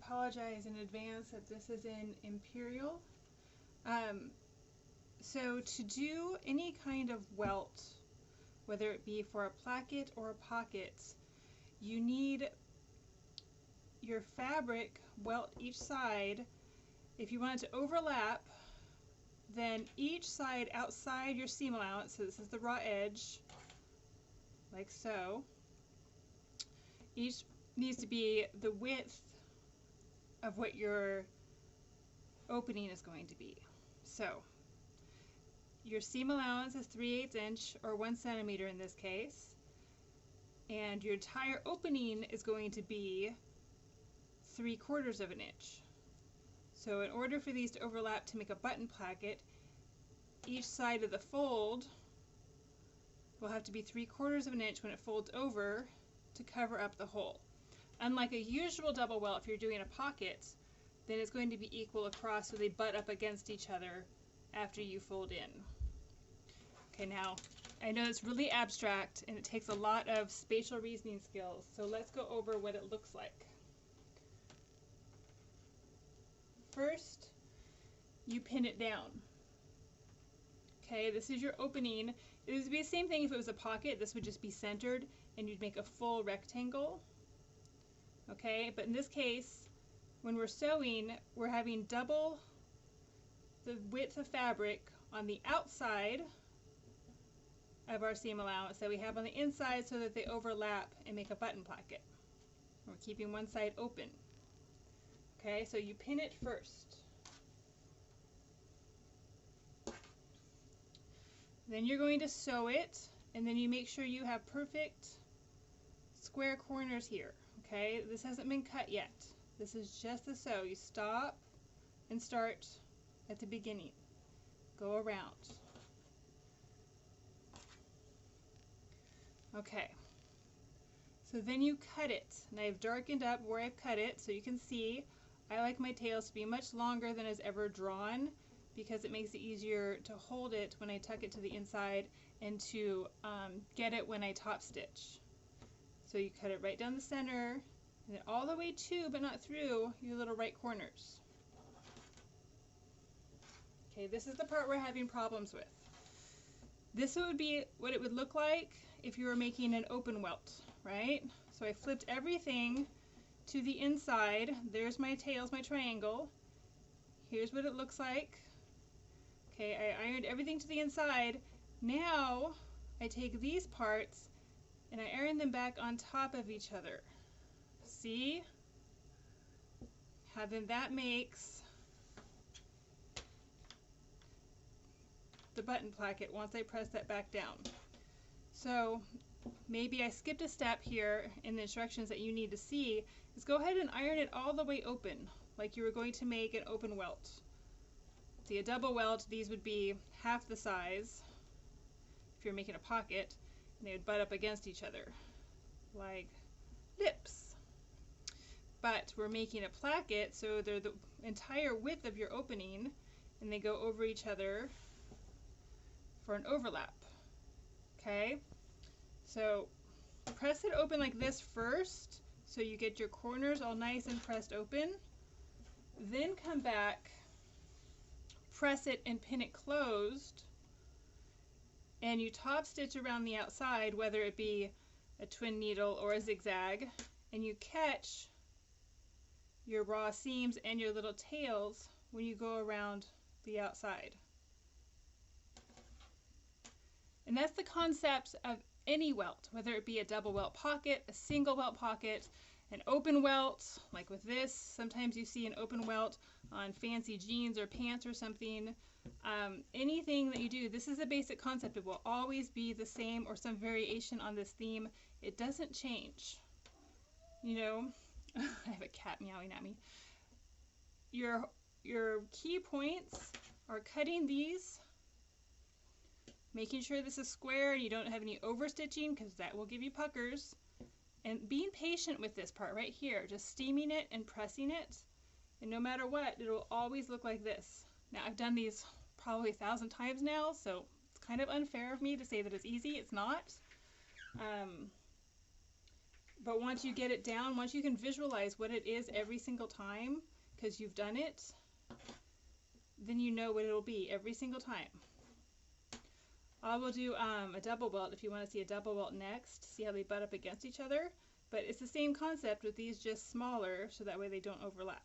apologize in advance that this is in Imperial. So to do any kind of welt, whether it be for a placket or a pocket, you need your fabric welt each side. If you want it to overlap, then each side outside your seam allowance, so this is the raw edge, like so, each needs to be the width of what your opening is going to be. So your seam allowance is 3/8 inch or 1 centimeter in this case, and your entire opening is going to be 3/4 of an inch. So in order for these to overlap to make a button placket, each side of the fold will have to be 3/4 of an inch when it folds over to cover up the hole. Unlike a usual double welt, if you're doing a pocket, then it's going to be equal across so they butt up against each other after you fold in. Okay, now I know it's really abstract and it takes a lot of spatial reasoning skills, so let's go over what it looks like. First, you pin it down. Okay, this is your opening. It would be the same thing if it was a pocket. This would just be centered and you'd make a full rectangle. Okay, but in this case, when we're sewing, we're having double the width of fabric on the outside of our seam allowance that we have on the inside so that they overlap and make a button placket. We're keeping one side open. Okay, so you pin it first. Then you're going to sew it, and then you make sure you have perfect square corners here. Okay, this hasn't been cut yet. This is just the sew. You stop and start at the beginning. Go around. Okay, so then you cut it, and I've darkened up where I've cut it so you can see I like my tails to be much longer than is ever drawn because it makes it easier to hold it when I tuck it to the inside and to get it when I top stitch. So you cut it right down the center and then all the way to, but not through, your little right corners. Okay, this is the part we're having problems with. This would be what it would look like if you were making an open welt, right? So I flipped everything to the inside. There's my tails, my triangle. Here's what it looks like. Okay, I ironed everything to the inside. Now I take these parts and I iron them back on top of each other. See? How then that makes the button placket once I press that back down. So maybe I skipped a step here in the instructions that you need to see is go ahead and iron it all the way open like you were going to make an open welt. See, a double welt, these would be half the size if you're making a pocket, and they would butt up against each other like lips. But we're making a placket, so they're the entire width of your opening and they go over each other for an overlap. Okay, so press it open like this first so you get your corners all nice and pressed open. Then come back, press it and pin it closed, and you top stitch around the outside, whether it be a twin needle or a zigzag, and you catch your raw seams and your little tails when you go around the outside. And that's the concept of any welt, whether it be a double welt pocket, a single welt pocket, an open welt, like with this. Sometimes you see an open welt on fancy jeans or pants or something. Anything that you do, this is a basic concept. It will always be the same or some variation on this theme. It doesn't change. You know, I have a cat meowing at me. Your key points are cutting these, making sure this is square and you don't have any overstitching because that will give you puckers, and being patient with this part right here, just steaming it and pressing it, and no matter what, it will always look like this. Now I've done these probably 1,000 times now, so it's kind of unfair of me to say that it's easy. It's not. But once you get it down, once you can visualize what it is every single time, because you've done it, then you know what it'll be every single time. I will do a double welt if you want to see a double welt next. See how they butt up against each other? But it's the same concept with these, just smaller, so that way they don't overlap.